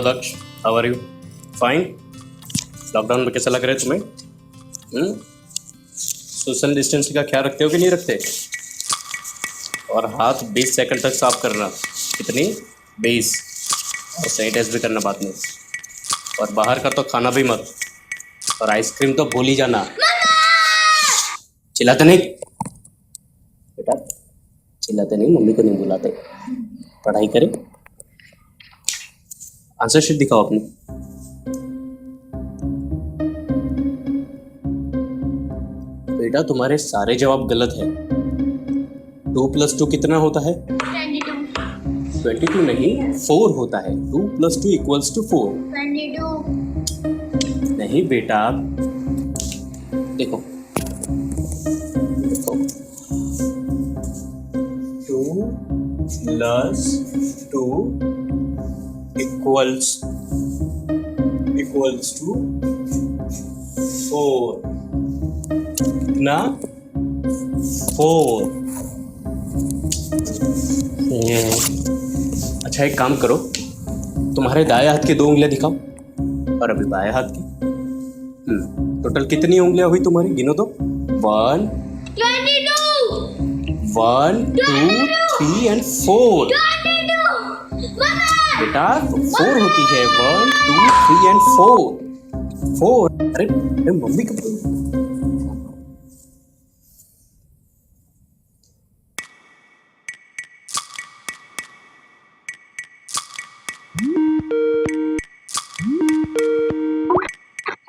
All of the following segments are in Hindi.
लक्ष्य, how are you? Fine. Lockdown में कैसा लग रहा है तुम्हें? सोशल डिस्टेंस का ख्याल रखते हो कि नहीं रखते? और हाथ 20 सेकंड तक साफ करना। कितनी? 20। और सैनिटाइज भी करना बाद में। और बाहर का तो खाना भी मत। और आइसक्रीम तो भूल ही जाना। चिल्लाते नहीं बेटा, चिल्लाते नहीं, मम्मी को नहीं बुलाते। पढ़ाई करें। आंसर शीट दिखाओ अपनी। बेटा तुम्हारे सारे जवाब गलत है। 2 + 2 कितना होता है? 22 नहीं, 4 होता है। 2 + 2 = 4। 22। नहीं बेटा, देखो 2 + 2 equals to 4। कितना? 4। अच्छा एक काम करो, तुम्हारे दाएं हाथ की 2 उंगलियां दिखाओ और अभी बाएं हाथ की। टोटल कितनी उंगलियां हुई तुम्हारी? गिनो तो। 1 1 2 3 and 4। बेटा 4 होती है। 1 2 3 and 4। अरे मम्मी कब?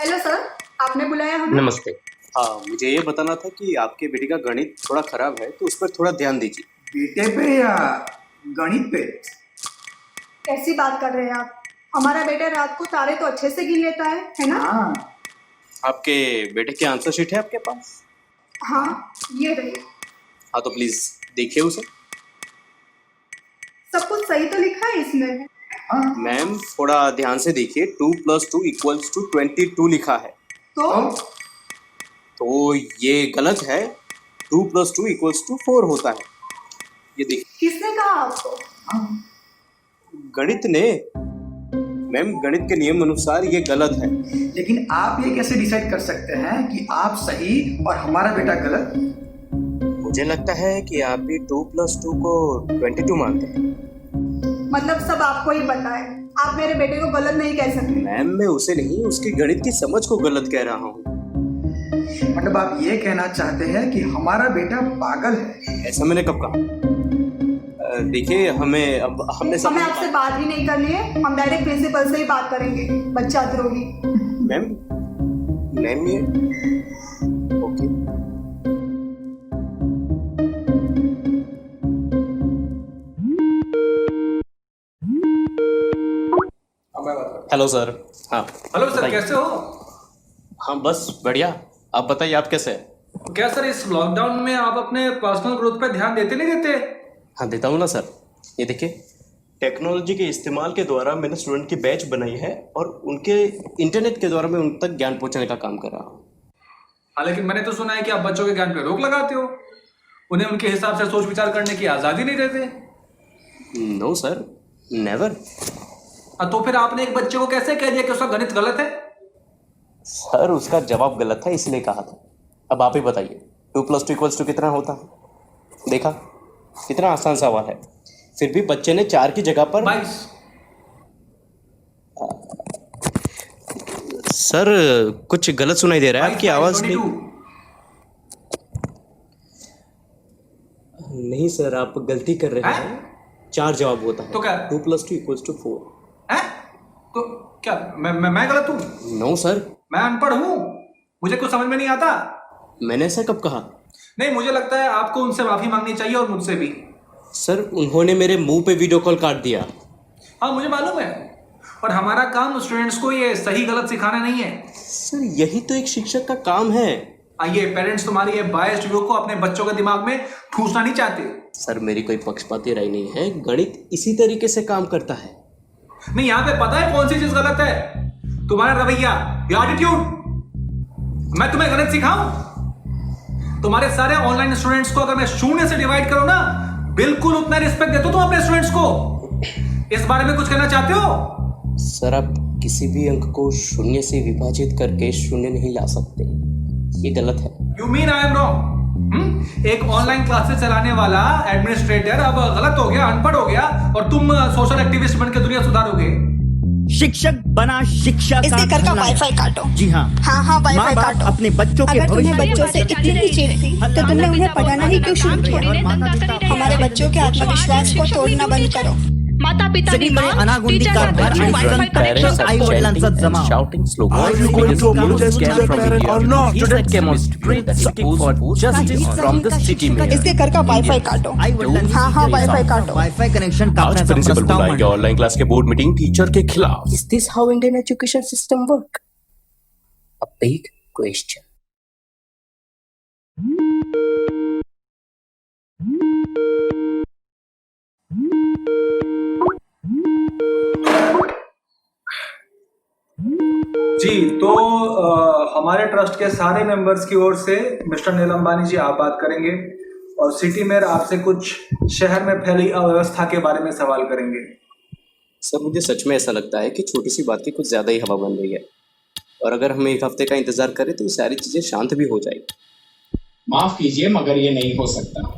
हेलो सर, आपने बुलाया हमें? नमस्ते। हाँ, मुझे ये बताना था कि आपके बेटे का गणित थोड़ा खराब है, तो उस पर थोड़ा ध्यान दीजिए। बेटे पे या गणित पे? कैसी बात कर रहे हैं आप? हमारा बेटा रात को तारे तो अच्छे से गिन लेता है ना? हाँ, आपके बेटे की आंसर शीट है आपके पास? हाँ, ये रही। हाँ तो प्लीज देखिए उसे। सब कुछ सही तो लिखा है इसमें। हाँ। मैम थोड़ा ध्यान से देखिए। 2 + 2 = 22 लिखा है। तो ये गलत है। 2 + 2 = 4 होता है। ये देखिए। किसने कहा आपको? गणित ने। मैम गणित के नियम अनुसार ये गलत है। लेकिन आप ये कैसे डिसाइड कर सकते हैं कि आप सही और हमारा बेटा गलत? मुझे लगता है कि आप भी 2 + 2 को 22 मानते हैं। मतलब सब आपको ही पता है। आप मेरे बेटे को गलत नहीं कह सकते। मैम मैं उसे नहीं, उसकी गणित की समझ को गलत कह रहा हूँ। मतलब आप ये कहना चाहते हैं कि हमारा बेटा पागल है? ऐसा मैंने कब कहा? देखिए हमने हमें आपसे बात ही नहीं करनी है। हम डायरेक्ट प्रिंसिपल से ही बात करेंगे। बच्चा द्रोही। मैम ये ओके। Hello sir. हाँ हेलो सर, बताइए। कैसे हो? हाँ बस बढ़िया। आप बताइए आप कैसे हैं? क्या सर इस लॉकडाउन में आप अपने पर्सनल ग्रोथ पे ध्यान देते नहीं देते? हाँ देता हूँ ना सर। ये देखिए, टेक्नोलॉजी के इस्तेमाल के द्वारा मैंने स्टूडेंट की बैच बनाई है और उनके इंटरनेट के द्वारा मैं उन तक ज्ञान पहुंचाने का काम कर रहा हूँ। हाँ, लेकिन मैंने तो सुना है कि आप बच्चों के ज्ञान पे रोक लगाते हो। उन्हें उनके हिसाब से सोच विचार करने की आज़ादी नहीं देते। No sir, never. तो फिर आपने एक बच्चे को कैसे कह दिया कि उसका गणित गलत है? सर उसका जवाब गलत था इसलिए कहा था। अब आप ही बताइए 2 + 2 = कितना होता है? देखा, कितना आसान सवाल है। फिर भी बच्चे ने 4 की जगह पर 22। सर कुछ गलत सुनाई दे रहा है, आपकी आवाज नहीं। नहीं सर, आप गलती कर रहे हैं। 4 जवाब होता है। तो क्या? 2 + 2 = 4। हैं? तो क्या मैं गलत हूँ? नो सर, मैं अनपढ़ हूँ, मुझे कुछ समझ में नहीं आता। मैंने ऐसा कब कहा? नहीं, मुझे लगता है आपको उनसे माफी मांगनी चाहिए और मुझसे भी। सर उन्होंने मेरे मुंह पे वीडियो कॉल काट दिया। हाँ मुझे मालूम है, और हमारा काम स्टूडेंट्स को ये सही गलत सिखाना नहीं है। सर यही तो एक शिक्षक का काम है। ये पेरेंट्स तुम्हारी ये बायस्ड व्यू को अपने बच्चों के दिमाग में ठूसना नहीं चाहते। सर मेरी कोई पक्षपाती राय नहीं है, गणित इसी तरीके से काम करता है। नहीं, यहाँ पे पता है कौन सी चीज गलत है? तुम्हारा रवैया, एटीट्यूड। मैं तुम्हें गणित सिखाऊं? तुम्हारे सारे ऑनलाइन स्टूडेंट्स को अगर मैं 0 से डिवाइड करूं ना, बिल्कुल उतना रिस्पेक्ट देते हो तुम अपने स्टूडेंट्स को। इस बारे में कुछ कहना चाहते हो? सर आप किसी भी अंक को शून्य से विभाजित करके शून्य नहीं ला सकते, ये गलत है। You mean I am wrong? एक ऑनलाइन क्लासेस चलाने वाला एडमिनिस्ट्रेटर अब गलत हो गया, अनपढ़ हो गया, और तुम सोशल एक्टिविस्ट बनकर दुनिया सुधारोगे? शिक्षक बना शिक्षा इसके घर का वाईफाई काटो। जी हाँ, हाँ वाईफाई माँ-बाप काटो। अपने बच्चों के अगर तुम्हें भविष्य बच्चों से इतनी ही चिढ़ थी तो तुमने उन्हें पढ़ाना ही क्यों शुरू किया? हमारे बच्चों के आत्मविश्वास को तोड़ना बंद करो। माता पिता सगळीकडे अनागोंदी कारभार आणि संत आई वडिलांचा जमाव. shouting slogans. Are you going to apologize to the parent or not? Student demonstrate seeking for justice from the city mayor. इसके घर का वाईफाई काटो। आई वडिलांची हाँ वाईफाई काटो। वाईफाई कनेक्शन आज कापण्याचा प्रिंसिपल प्रस्ताव बुलाएंगे मांडला. ऑनलाइन क्लास के बोर्ड मीटिंग टीचर के खिलाफ। Is this how Indian education system work? A big question. जी तो हमारे ट्रस्ट के सारे मेंबर्स की ओर से मिस्टर नील अंबानी जी आप बात करेंगे, और सिटी मेयर आपसे कुछ शहर में फैली अव्यवस्था के बारे में सवाल करेंगे। सर मुझे सच में ऐसा लगता है कि छोटी सी बात की कुछ ज़्यादा ही हवा बन रही है, और अगर हम एक हफ्ते का इंतज़ार करें तो ये सारी चीज़ें शांत भी हो जाएगी। माफ कीजिए मगर ये नहीं हो सकता।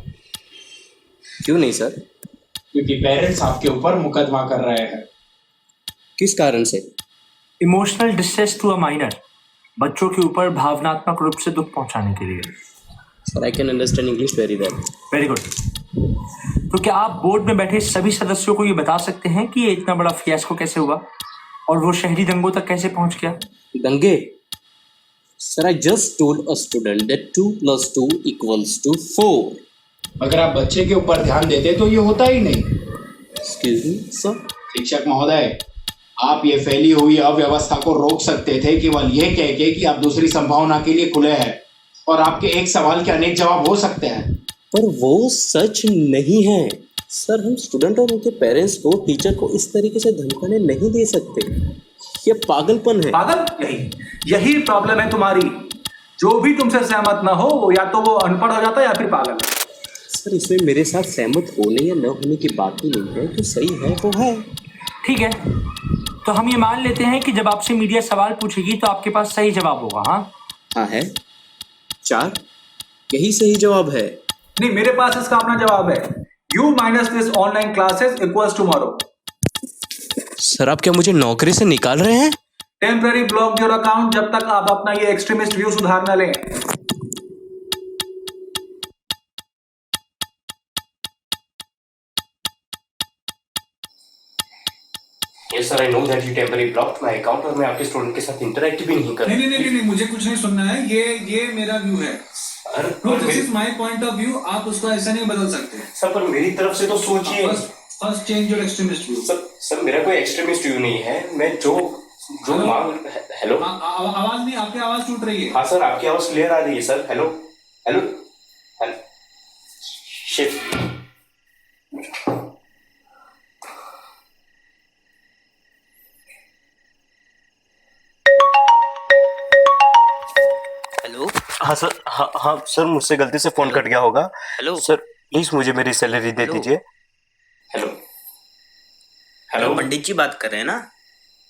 क्यों नहीं सर? क्योंकि पेरेंट्स आपके ऊपर मुकदमा कर रहे हैं। किस कारण से? Emotional distress to a minor, बच्चों के ऊपर भावनात्मक रूप से दुख पहुंचाने के लिए। Sir I can understand English very well. Very good. तो क्या आप बोर्ड में बैठे सभी सदस्यों को ये बता सकते हैं कि ये इतना बड़ा फियास्को कैसे हुआ और वो शहरी दंगों तक कैसे पहुंच गया? दंगे? Sir I just told a student that 2 + 2 = 4। अगर आप बच्चे के ऊपर ध्यान देते तो ये होता ही नहीं। Excuse me sir. शिक्षक महोदय, आप ये फैली हुई अव्यवस्था को रोक सकते थे केवल ये कह के कि आप दूसरी संभावना के लिए खुले हैं, और आपके एक सवाल के अनेक जवाब हो सकते हैं। पर वो सच नहीं है सर। हम स्टूडेंट और उनके पेरेंट्स को टीचर को इस तरीके से धमकाने नहीं दे सकते, ये पागलपन है। पागल? यही प्रॉब्लम है तुम्हारी। जो भी तुमसे सहमत ना हो या तो वो अनपढ़ हो जाता है या फिर पागल है। सर इसमें मेरे साथ सहमत होने या न होने की बात ही नहीं है, जो सही है वो है। ठीक है, तो हम ये मान लेते हैं कि जब आपसे मीडिया सवाल पूछेगी तो आपके पास सही जवाब होगा। हाँ है 4, यही सही जवाब है। नहीं, मेरे पास इसका अपना जवाब है। You minus this online classes equals tomorrow. Sir आप क्या मुझे नौकरी से निकाल रहे हैं? टेम्पररी ब्लॉक योर अकाउंट जब तक आप अपना ये एक्सट्रीमिस्ट व्यू सुधार न लें। Yes sir, I know that you temporarily blocked my account और मैं आपके स्टूडेंट के साथ इंटरेक्ट भी नहीं कर रहा। नहीं, मुझे कुछ नहीं सुनना है। ये मेरा व्यू है। No, this is my point of view. आप उसको ऐसा नहीं बदल सकते। सर पर मेरी तरफ से तो सोचिए। First change your extremist view. Sir मेरा कोई एक्सट्रीमिस्ट व्यू नहीं है। मैं जो मांग। हेलो, आवाज नहीं, आपकी आवाज टूट रही है। हाँ सर आपकी आवाज क्लियर आ रही है sir. Hello hello hello. Shit. Hello. हाँ सर। हाँ सर मुझसे गलती से फोन कट गया होगा। हेलो सर प्लीज मुझे मेरी सैलरी दे दीजिए। Hello hello. पंडित जी बात कर रहे हैं ना?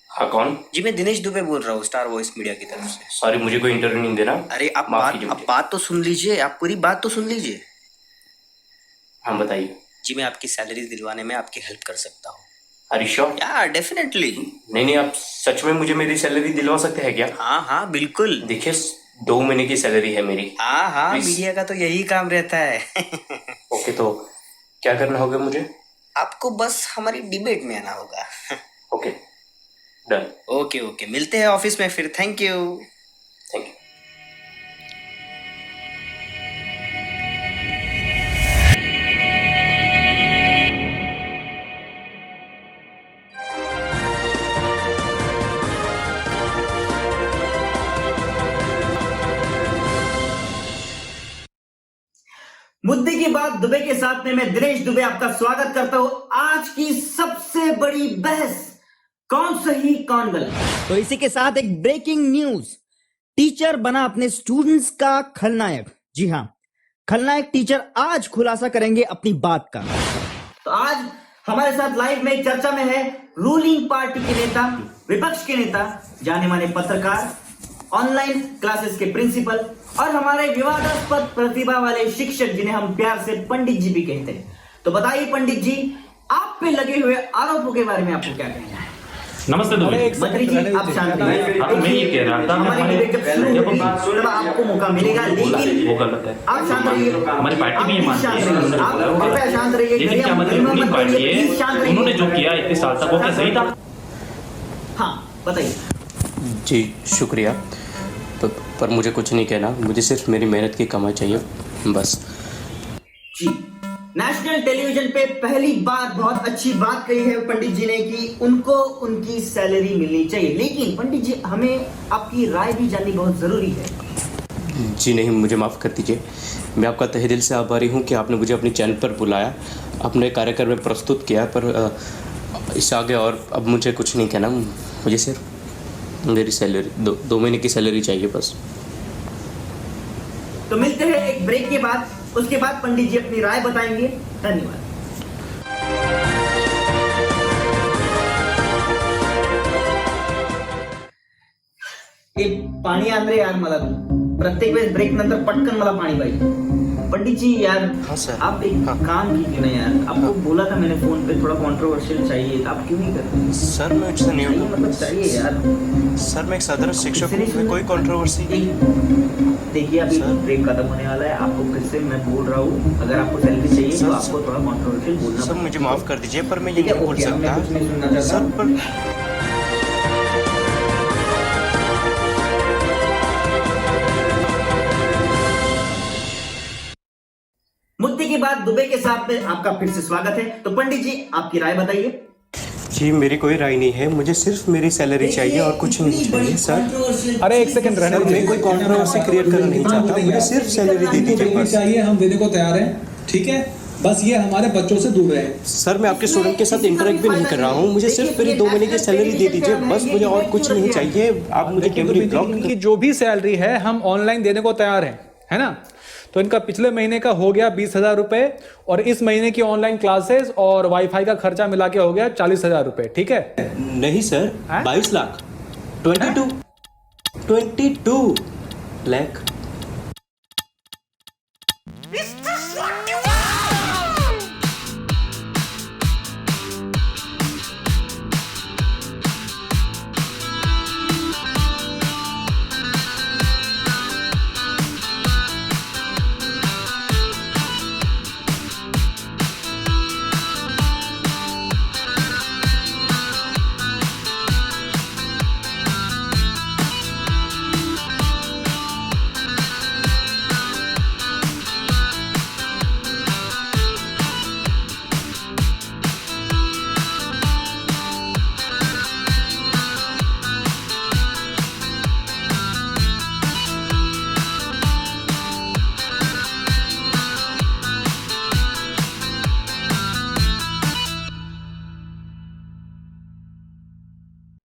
हाँ कौन? जी मैं दिनेश दुबे बोल रहा हूँ, स्टार वॉइस मीडिया की तरफ से। सॉरी मुझे कोई इंटरव्यू नहीं देना। अरे आप माफ कीजिए बात तो सुन लीजिए, आप पूरी बात तो सुन लीजिए। हाँ बताइए। जी मैं आपकी सैलरी दिलवाने में आपकी हेल्प कर सकता हूँ। Are you sure? या डेफिनेटली। नहीं आप सच में मुझे मेरी सैलरी दिलवा सकते हैं क्या? हाँ बिल्कुल। देखिए 2 महीने की सैलरी है मेरी। हाँ मीडिया का तो यही काम रहता है। ओके तो क्या करना होगा मुझे? आपको बस हमारी डिबेट में आना होगा। Okay done. ओके मिलते हैं ऑफिस में फिर। Thank you. Thank you. मुद्दे की बात दुबे के साथ में मैं दिनेश दुबे आपका स्वागत करता हूं। आज की सबसे बड़ी बहस, कौन सही कौन गलत। तो इसी के साथ एक ब्रेकिंग न्यूज, टीचर बना अपने स्टूडेंट्स का खलनायक। जी हाँ, खलनायक टीचर आज खुलासा करेंगे अपनी बात का। तो आज हमारे साथ लाइव में चर्चा में है रूलिंग पार्टी के नेता, विपक्ष के नेता, जाने माने पत्रकार, ऑनलाइन क्लासेस के प्रिंसिपल और हमारे विवादास्पद प्रतिभा वाले शिक्षक जिन्हें हम प्यार से पंडित जी भी कहते हैं। तो बताइए पंडित जी, आप पे लगे हुए आरोपों के बारे में आपको क्या कहना है? नमस्ते दुबे। मंत्री जी आप शांत रहिए। मैं ये कह रहा था हमारी डिबेट जब शुरू होगी तब आपको मौका मिलेगा, लेकिन वो गलत है। आप शांत रहिए। हमारी पार्टी भी ये मानती है, आप कृपया शांत रहिए। लेकिन क्या मतलब रूलिंग पार्टी है, उन्होंने जो किया इतने साल तक वो क्या सही था? हाँ बताइए। जी शुक्रिया, पर मुझे कुछ नहीं कहना, मुझे सिर्फ मेरी मेहनत की कमाई चाहिए बस। जी, नेशनल टेलीविजन पे पहली बार बहुत अच्छी बात कही है पंडित जी ने कि उनको उनकी सैलरी मिलनी चाहिए, लेकिन पंडित जी हमें आपकी राय भी जाननी बहुत जरूरी है। जी नहीं, मुझे माफ़ कर दीजिए। मैं आपका तहे दिल से आभारी हूँ कि आपने मुझे अपने चैनल पर बुलाया, अपने कार्यक्रम में प्रस्तुत किया, पर इससे आगे और अब मुझे कुछ नहीं कहना। मुझे सिर्फ मेरी सैलरी दो महीने की सैलरी चाहिए बस। तो मिलते हैं एक ब्रेक के बाद, उसके बाद पंडित जी अपनी राय बताएंगे। धन्यवाद। हे पाणी आण रे यार मला तू, प्रत्येक वेळेस ब्रेक नंतर पटकन मला पाणी पाहिजे। पंडित जी यार हाँ सर। आप एक काम कीजिए ना यार, आपको बोला था मैंने फोन पे थोड़ा कंट्रोवर्शियल चाहिए, आप क्यों नहीं करते? सर मैं ऐसा नहीं चाहिए मतलब चाहिए यार। सर मैं एक साधारण शिक्षक हूँ, मैं कोई कंट्रोवर्सी देखिए अभी ब्रेक खत्म होने वाला है, आपको फिर से मैं बोल रहा हूँ, अगर आपको सैलरी चाहिए तो आपको थोड़ा कंट्रोवर्शियल बोलना। सर मुझे माफ़ कर दीजिए, पर मैं ये नहीं बोल सकता सर। पर मुद्दे के बाद दुबे के साथ में आपका फिर से स्वागत है। तो पंडित जी आपकी राय बताइए। जी मेरी कोई राय नहीं है, मुझे सिर्फ मेरी सैलरी चाहिए और कुछ नहीं चाहिए सर। अरे एक सेकंड रहने सर मैं कोई कंट्रोवर्सी क्रिएट करना नहीं चाहता, मुझे सिर्फ सैलरी दे दीजिए बस। चाहिए हम देने को तैयार हैं, ठीक है, बस ये हमारे बच्चों से दूर रहे। सर मैं आपके स्टूडेंट के साथ इंटरेक्ट भी नहीं कर रहा हूँ, मुझे सिर्फ मेरी 2 महीने की सैलरी दे दीजिए बस, मुझे और कुछ नहीं चाहिए। आप मुझे टेम्परेरी ब्लॉक इनकी जो भी सैलरी है हम ऑनलाइन देने को तैयार हैं, है ना? तो इनका पिछले महीने का हो गया 20,000 रुपए और इस महीने की ऑनलाइन क्लासेस और वाईफाई का खर्चा मिला के हो गया 40,000 रुपए, ठीक है? नहीं सर, 22 लाख 22 लाख।